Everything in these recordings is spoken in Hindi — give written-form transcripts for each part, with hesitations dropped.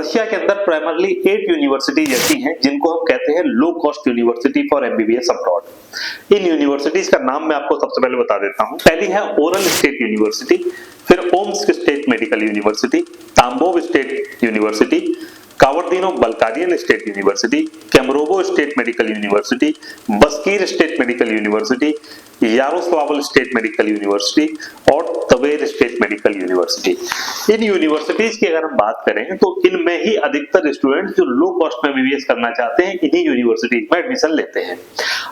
रशिया के अंदर प्राइमरली 8 यूनिवर्सिटीज ऐसी हैं जिनको हम कहते हैं low cost university for MBBS abroad. In universities का नाम मैं आपको सबसे पहले बता देता हूं। पहली है ओरल स्टेट यूनिवर्सिटी, फिर Omsk state medical university, Tambov state university, Kabardino Balkarian state university, Kemerovo state medical university, Bashkir state medical university, Yaroslavl state medical university और तवेर स्टेट मेडिकल यूनिवर्सिटी। इन यूनिवर्सिटीज की अगर हम बात करें तो इनमें ही अधिकतर स्टूडेंट्स जो लो कॉस्ट में एमबीबीएस करना चाहते हैं इन्हीं यूनिवर्सिटीज में एडमिशन लेते हैं।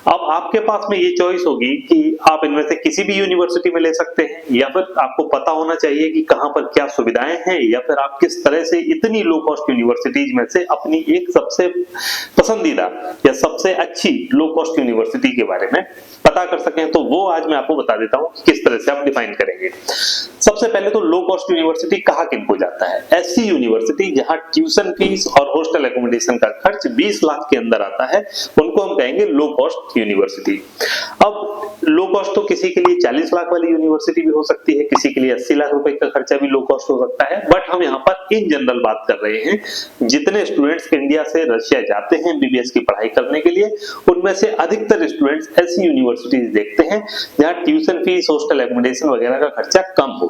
अब आपके पास में ये चॉइस होगी कि आप इनमें से किसी भी यूनिवर्सिटी में ले सकते हैं, या फिर आपको पता होना चाहिए कि कहां पर क्या सुविधाएं हैं, या फिर आप किस तरह से इतनी लो कॉस्ट यूनिवर्सिटीज में से अपनी एक सबसे पसंदीदा या सबसे अच्छी लो कॉस्ट यूनिवर्सिटी के बारे में पता कर सकें। तो वो आज मैं आपको बता देता हूं किस तरह से आप डिफाइन करेंगे। सबसे पहले तो लो कॉस्ट यूनिवर्सिटी कहां किनको जाता है? ऐसी यूनिवर्सिटी जहां ट्यूशन फीस और हॉस्टल एकोमोडेशन का खर्च 20 लाख के अंदर आता है, उनको हम कहेंगे लो कॉस्ट यूनिवर्सिटी। अब लो कॉस्ट तो किसी के लिए 40 लाख वाली यूनिवर्सिटी भी हो सकती है, किसी के लिए 80 लाख रुपए का खर्चा भी लो कॉस्ट हो सकता है, बट हम यहाँ पर इन जनरल बात कर रहे हैं। जितने स्टूडेंट्स इंडिया से रशिया जाते हैं एमबीबीएस की पढ़ाई करने के लिए, उनमें से अधिकतर स्टूडेंट्स ऐसी यूनिवर्सिटीज देखते हैं जहां ट्यूशन फीस, हॉस्टल एकोमोडेशन वगैरह का खर्चा कम हो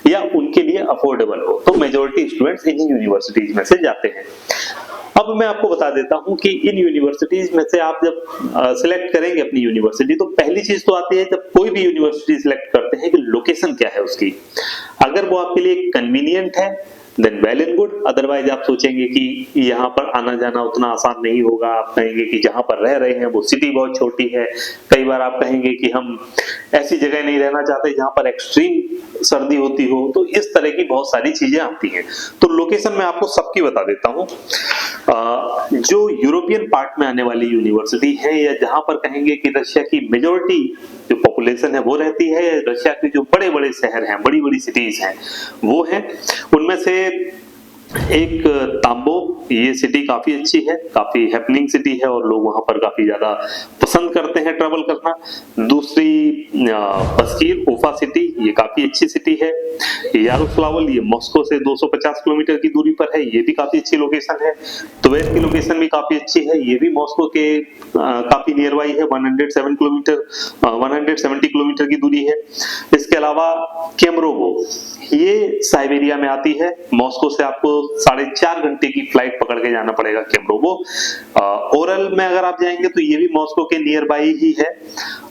या उनके लिए अफोर्डेबल हो। तो मेजॉरिटी स्टूडेंट्स इन्हीं यूनिवर्सिटीज में से जाते हैं। अब मैं आपको बता देता हूं कि इन यूनिवर्सिटीज में से आप जब सिलेक्ट करेंगे अपनी यूनिवर्सिटी, तो पहली चीज तो आती है जब कोई भी यूनिवर्सिटी सिलेक्ट करते हैं कि लोकेशन क्या है उसकी। अगर वो आपके लिए कन्वीनियंट है then well and good, otherwise आप सोचेंगे कि यहाँ पर आना जाना उतना आसान नहीं होगा, आप कहेंगे कि जहां पर रह रहे हैं वो सिटी बहुत छोटी है, कई बार आप कहेंगे कि हम ऐसी जगह नहीं रहना चाहते जहां पर एक्सट्रीम सर्दी होती हो, तो इस तरह की बहुत सारी चीजें आती हैं। तो लोकेशन मैं आपको सबकी बता देता हूं। जो यूरोपियन पार्ट में आने वाली यूनिवर्सिटी है, या जहां पर कहेंगे कि रशिया की मेजॉरिटी जो पॉपुलेशन है वो रहती है, रशिया के जो बड़े बड़े शहर हैं, बड़ी बड़ी सिटीज हैं वो हैं, उनमें से एक ताम्बोव, ये सिटी काफी अच्छी है, काफी हैपनिंग सिटी है और लोग वहां पर काफी ज्यादा पसंद करते हैं ट्रैवल करना। दूसरी बस्कीर उफा सिटी, ये काफी अच्छी सिटी है। यारोस्लावल, ये मॉस्को से 250 किलोमीटर की दूरी पर है, ये भी काफी अच्छी लोकेशन है। तुवेर की लोकेशन भी काफी अच्छी है, ये भी मॉस्को के काफी नियर बाई है, 170 किलोमीटर की दूरी है। इसके अलावा केमरोवो, ये साइबेरिया में आती है, मॉस्को से आपको 4.5 घंटे की फ्लाइट पकड़ के जाना पड़ेगा केमरोवो। ओरल में अगर आप जाएंगे तो ये भी मॉस्को के नियर बाई ही है।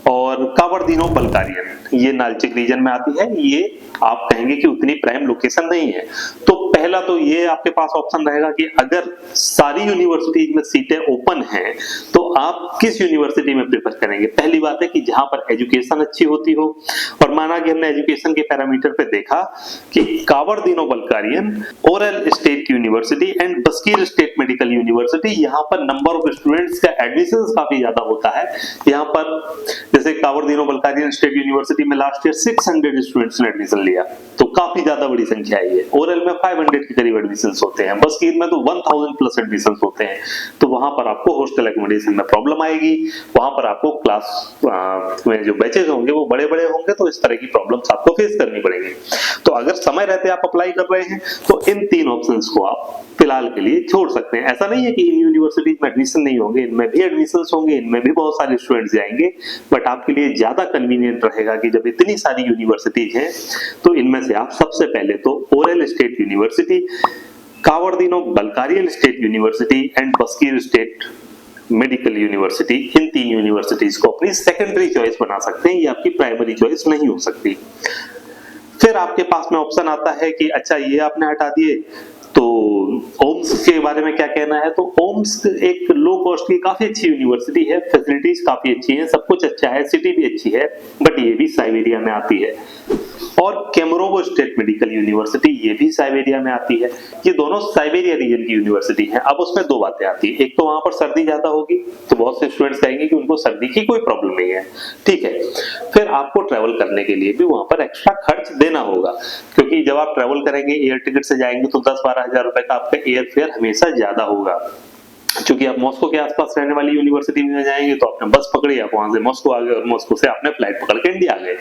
और कावर्दिनो-बल्कारियन, ये नाल्चिक रीजन में आती है, ये आप कहेंगे कि उतनी प्राइम लोकेशन नहीं है। तो पहला तो ये आपके पास ऑप्शन रहेगा कि अगर सारी यूनिवर्सिटीज में सीटें ओपन हैं तो आप किस यूनिवर्सिटी में प्रेफर करेंगे। पहली बात है कि जहां पर एजुकेशन अच्छी होती हो, और माना कि हमने एजुकेशन के पैरामीटर पे देखा कि Kabardino Balkarian, Orel state university and Bashkir state medical university, यहाँ पर नंबर ऑफ स्टूडेंट्स का एडमिशन काफी ज्यादा होता है। यहाँ पर जैसे कावर्दिनो-बल्कारियन स्टेट यूनिवर्सिटी में लास्ट ईयर 600 स्टूडेंट्स ने एडमिशन लिया, तो काफी ज्यादा बड़ी संख्या है ये। ओरल में 500 के करीब एडमिशन होते हैं, बस्कीर में तो 1000 प्लस एडमिशन होते हैं। तो वहां पर आपको हॉस्टल एकोमोडेशन में प्रॉब्लम आएगी, वहां पर आपको क्लास में जो बैचेज होंगे वो बड़े बड़े होंगे, तो इस तरह की प्रॉब्लम्स आपको फेस करनी पड़ेगी। तो अगर समय रहते आप अप्लाई कर रहे हैं तो इन 3 ऑप्शंस को आप फिलहाल के लिए छोड़ सकते हैं। ऐसा नहीं है कि इन यूनिवर्सिटीज में एडमिशन नहीं होंगे, इनमें भी एडमिशन होंगे, इनमें भी बहुत सारे स्टूडेंट्स जाएंगे, बट आपके लिए ज्यादा कन्वीनियंट रहेगा कि जब इतनी सारी यूनिवर्सिटीज हैं तो इनमें से आप सबसे पहले तो Orel state university, Kabardino Balkarian state university and Bashkir state medical university, इन 3 यूनिवर्सिटीज को अपनी सेकेंडरी चॉइस बना सकते हैं, ये आपकी प्राइमरी चॉइस नहीं हो सकती। फिर आपके पास में ऑप्शन आता है कि अच्छा ये आपने हटा दिए, तो ओम्स्क के बारे में क्या कहना है। तो ओम्स्क एक लो कॉस्ट की काफी अच्छी यूनिवर्सिटी है, फैसिलिटीज काफी अच्छी हैं, सब कुछ अच्छा है, सिटी भी अच्छी है, बट ये भी साइबेरिया में आती है। और केमरोवो स्टेट मेडिकल यूनिवर्सिटी, ये भी साइबेरिया में आती है। ये दोनों साइबेरिया रीजन की यूनिवर्सिटी है। अब उसमें 2 बातें आती है, एक तो वहां पर सर्दी ज्यादा होगी, तो बहुत से स्टूडेंट्स कहेंगे कि उनको सर्दी की कोई प्रॉब्लम नहीं है, ठीक है। फिर आपको ट्रेवल करने के लिए भी वहां पर एक्स्ट्रा खर्च देना होगा, क्योंकि जब आप ट्रेवल करेंगे एयर टिकट से जाएंगे तो 10-12 हजार रुपए का आपका एयर फेयर हमेशा ज्यादा होगा। क्योंकि आप मॉस्को के आसपास रहने वाली यूनिवर्सिटी में जाएंगे तो आपने बस पकड़ी, आप वहां से मॉस्को आ गए और मॉस्को से आपने फ्लाइट पकड़ के इंडिया आ गए।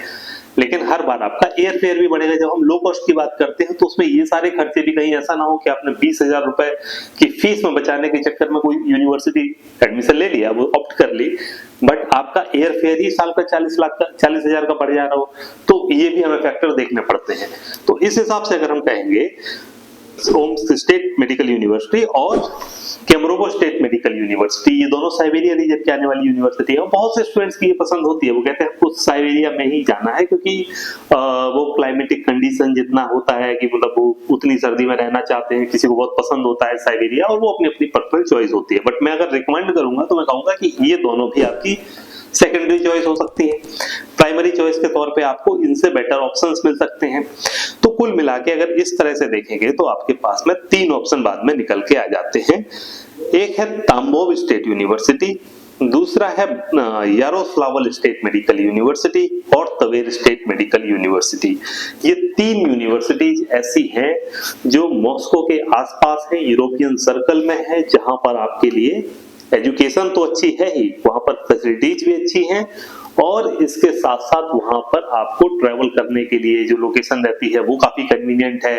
लेकिन हर बार आपका एयर फेयर भी बढ़ेगा। जब हम लो कॉस्ट की बात करते हैं तो उसमें ये सारे खर्चे भी, कहीं ऐसा ना हो कि आपने 20,000 रुपए की फीस में बचाने के चक्कर में कोई यूनिवर्सिटी एडमिशन ले लिया, वो ऑप्ट कर ली, बट आपका एयर फेयर ही साल का 40,000 का बढ़ जा रहा हो, तो ये भी हमें फैक्टर देखने पड़ते हैं। तो इस हिसाब से अगर हम कहेंगे रोम स्टेट मेडिकल यूनिवर्सिटी और केम्ब्रोगो स्टेट मेडिकल यूनिवर्सिटी, ये दोनों साइबेरिया रीजन के आने वाली यूनिवर्सिटी है। बहुत से स्टूडेंट्स की ये पसंद होती है, वो कहते हैं आपको साइबेरिया में ही जाना है क्योंकि वो क्लाइमेटिक कंडीशन जितना होता है कि मतलब वो उतनी सर्दी में रहना चाहते हैं, किसी को बहुत पसंद होता है साइबेरिया, और वो अपनी अपनी पर्सनल चॉइस होती है। बट मैं अगर रिकमेंड करूंगा तो मैं कहूंगा कि ये दोनों भी आपकी सेकेंडरी चॉइस हो सकती है। प्राइमरी चॉइस के तौर पे आपको इनसे बेटर ऑप्शंस मिल सकते हैं। तो कुल मिला के अगर इस तरह से देखेंगे तो आपके पास में 3 ऑप्शन बाद में निकल के आ जाते हैं। एक है ताम्बोव स्टेट यूनिवर्सिटी, दूसरा है यारोस्लावल स्टेट मेडिकल यूनिवर्सिटी और तवेर स्टेट मेडिकल यूनिवर्सिटी। ये 3 यूनिवर्सिटीज ऐसी हैं जो मॉस्को के आसपास है, यूरोपियन सर्कल में है, जहां पर आपके लिए एजुकेशन तो अच्छी है ही, वहां पर फैसिलिटीज भी अच्छी हैं, और इसके साथ साथ वहां पर आपको ट्रैवल करने के लिए जो लोकेशन रहती है वो काफी कन्वीनियंट है,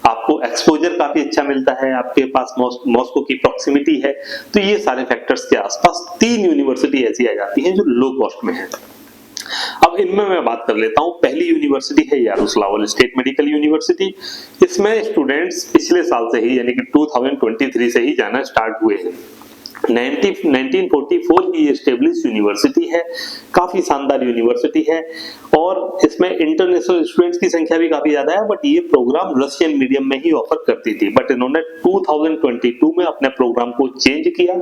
आपको एक्सपोजर काफी अच्छा मिलता है, आपके पास मॉस्को की प्रॉक्सिमिटी है। तो ये सारे फैक्टर्स के आसपास 3 यूनिवर्सिटी ऐसी आ जाती हैं जो लो कॉस्ट में है। अब इनमें मैं बात कर लेता हूं। पहली यूनिवर्सिटी है यारोस्लावल स्टेट मेडिकल यूनिवर्सिटी। इसमें स्टूडेंट्स पिछले साल से ही यानी कि 2023 से ही जाना स्टार्ट हुए हैं। 1944 की एस्टेब्लिश यूनिवर्सिटी है, काफी शानदार यूनिवर्सिटी है, और इसमें इंटरनेशनल स्टूडेंट्स की संख्या भी काफी ज्यादा है। बट ये प्रोग्राम रशियन मीडियम में ही ऑफर करती थी, बट इन्होंने 2022 में अपने प्रोग्राम को चेंज किया।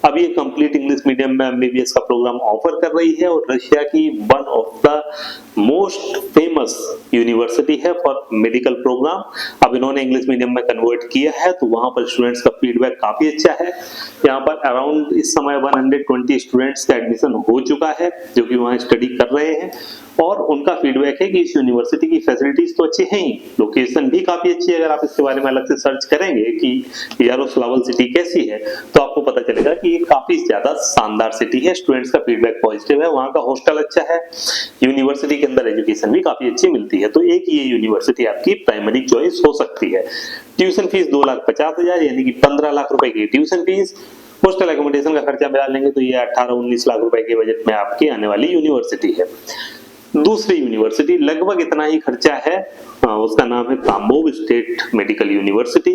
अब ये कंप्लीट इंग्लिश मीडियम में एमबीबीएस का प्रोग्राम ऑफर कर रही है, और रशिया की one of the most famous university है फॉर मेडिकल प्रोग्राम। अब इन्होंने इंग्लिश मीडियम में कन्वर्ट किया है, तो वहां पर स्टूडेंट्स का फीडबैक काफी अच्छा है। यहाँ पर अराउंड इस समय 120 स्टूडेंट्स का एडमिशन हो चुका है जो कि वहां स्टडी कर रहे हैं, और उनका फीडबैक है कि इस यूनिवर्सिटी की फैसिलिटीज तो अच्छी हैं ही, लोकेशन भी काफी अच्छी है। अगर आप इसके बारे में अलग से सर्च करेंगे कि यारोस्लावल सिटी कैसी है तो आपको पता चलेगा कि ये काफी ज्यादा शानदार सिटी है। स्टूडेंट्स का फीडबैक पॉजिटिव है, वहां का हॉस्टल अच्छा है, यूनिवर्सिटी के अंदर एजुकेशन भी काफी अच्छी मिलती है। तो एक ये यूनिवर्सिटी आपकी प्राइमरी चॉइस हो सकती है। ट्यूशन फीस 2,50,000 यानी कि 15 लाख रुपए की ट्यूशन फीस, हॉस्टल एकोमोडेशन का खर्चा मिला लेंगे तो ये 18-19 लाख रुपए के बजट में आपकी आने वाली यूनिवर्सिटी है। दूसरी यूनिवर्सिटी लगभग इतना ही खर्चा है, उसका नाम है ताम्बोव स्टेट मेडिकल यूनिवर्सिटी।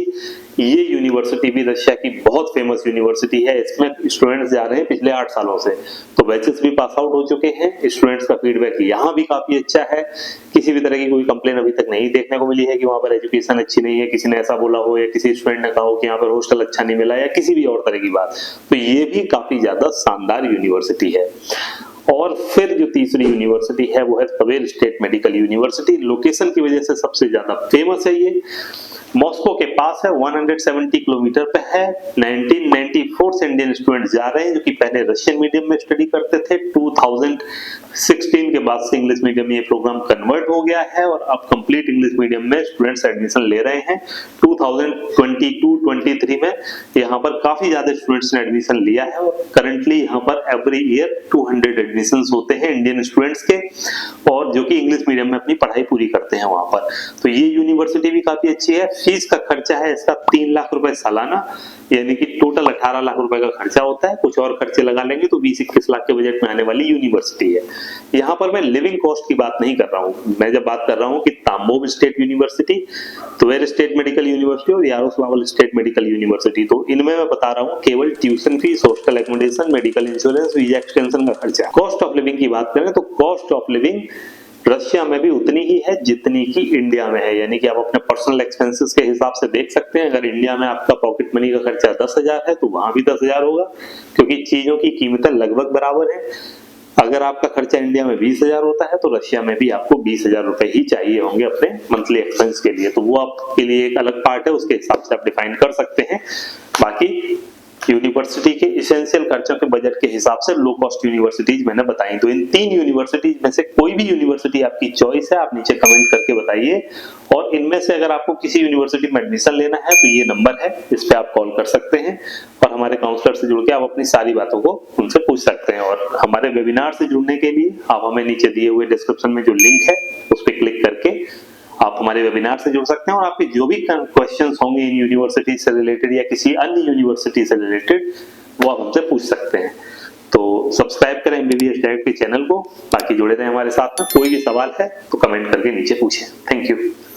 ये यूनिवर्सिटी भी रशिया की बहुत फेमस यूनिवर्सिटी है। इसमें स्टूडेंट्स जा रहे हैं पिछले 8 सालों से, तो बैचेस भी पास आउट हो चुके हैं। स्टूडेंट्स का फीडबैक यहाँ भी काफी अच्छा है, किसी भी तरह की कोई कंप्लेन अभी तक नहीं देखने को मिली है कि वहां पर एजुकेशन अच्छी नहीं है, किसी ने ऐसा बोला हो या किसी स्टूडेंट ने कहा हो कि यहाँ पर हॉस्टल अच्छा नहीं मिला या किसी भी और तरह की बात। तो ये भी काफी ज्यादा शानदार यूनिवर्सिटी है। और फिर जो तीसरी यूनिवर्सिटी है वो है Tver state medical university. Location की वजह से सबसे ज्यादा फेमस है, ये मॉस्को के पास है, 170 किलोमीटर पे है। 1994 से इंडियन स्टूडेंट जा रहे हैं जो कि पहले रशियन मीडियम में स्टडी करते थे। 2016 के बाद से इंग्लिश मीडियम में ये प्रोग्राम कन्वर्ट हो गया है, और अब कंप्लीट इंग्लिश मीडियम में स्टूडेंट्स एडमिशन ले रहे हैं। 2022-23 में यहाँ पर काफी ज्यादा स्टूडेंट्स ने एडमिशन लिया है, और करंटली यहाँ पर एवरी ईयर 200 एडमिशन होते हैं इंडियन स्टूडेंट्स के, और जो कि इंग्लिश मीडियम में अपनी पढ़ाई पूरी करते हैं वहां पर। तो ये यूनिवर्सिटी भी काफी अच्छी है। फीस का खर्चा है इसका 3 लाख रुपए सालाना, यानी कि टोटल 18 लाख रुपए का खर्चा होता है। कुछ और खर्चे लगा लेंगे तो 20-21 लाख के बजट में आने वाली यूनिवर्सिटी है। यहाँ पर मैं लिविंग कॉस्ट की बात नहीं कर रहा हूँ, मैं जब बात कर रहा हूँ कि Tambov state university, Tver state medical university और यारोस्लावल स्टेट मेडिकल यूनिवर्सिटी, तो इनमें मैं बता रहा हूँ केवल tuition fees, hostel accommodation, medical insurance, visa extension का खर्चा। कॉस्ट ऑफ लिविंग की बात करें तो कॉस्ट ऑफ लिविंग रशिया में भी उतनी ही है जितनी की इंडिया में है, यानी कि आप अपने पर्सनल एक्सपेंसेस के हिसाब से देख सकते हैं। अगर इंडिया में आपका पॉकेट मनी का खर्चा 10,000 है तो वहां भी 10,000 होगा, क्योंकि चीजों की कीमतें लगभग बराबर है। अगर आपका खर्चा इंडिया में 20,000 होता है तो रशिया में भी आपको 20,000 रुपए ही चाहिए होंगे अपने मंथली एक्सपेंस के लिए। तो वो आपके लिए एक अलग पार्ट है, उसके हिसाब से आप डिफाइन कर सकते हैं। बाकी यूनिवर्सिटी के इसेंशियल खर्चों के बजट के हिसाब से लो कॉस्ट यूनिवर्सिटीज मैंने बताई। तो इन 3 यूनिवर्सिटीज में से कोई भी यूनिवर्सिटी आपकी चॉइस है, आप नीचे कमेंट करके बताइए। और इनमें से अगर आपको किसी यूनिवर्सिटी में एडमिशन लेना है तो ये नंबर है, इस पे आप कॉल कर सकते हैं और हमारे काउंसलर से जुड़ के आप अपनी सारी बातों को उनसे पूछ सकते हैं। और हमारे वेबिनार से जुड़ने के लिए आप हमें नीचे दिए हुए डिस्क्रिप्शन में जो लिंक है उस पर क्लिक करके आप हमारे वेबिनार से जुड़ सकते हैं और आपके जो भी क्वेश्चंस होंगे इन यूनिवर्सिटी से रिलेटेड या किसी अन्य यूनिवर्सिटी से रिलेटेड वो आप हमसे पूछ सकते हैं। तो सब्सक्राइब करें MBBS डायरेक्ट के चैनल को, बाकी जुड़े रहें हमारे साथ में। कोई भी सवाल है तो कमेंट करके नीचे पूछें। Thank you.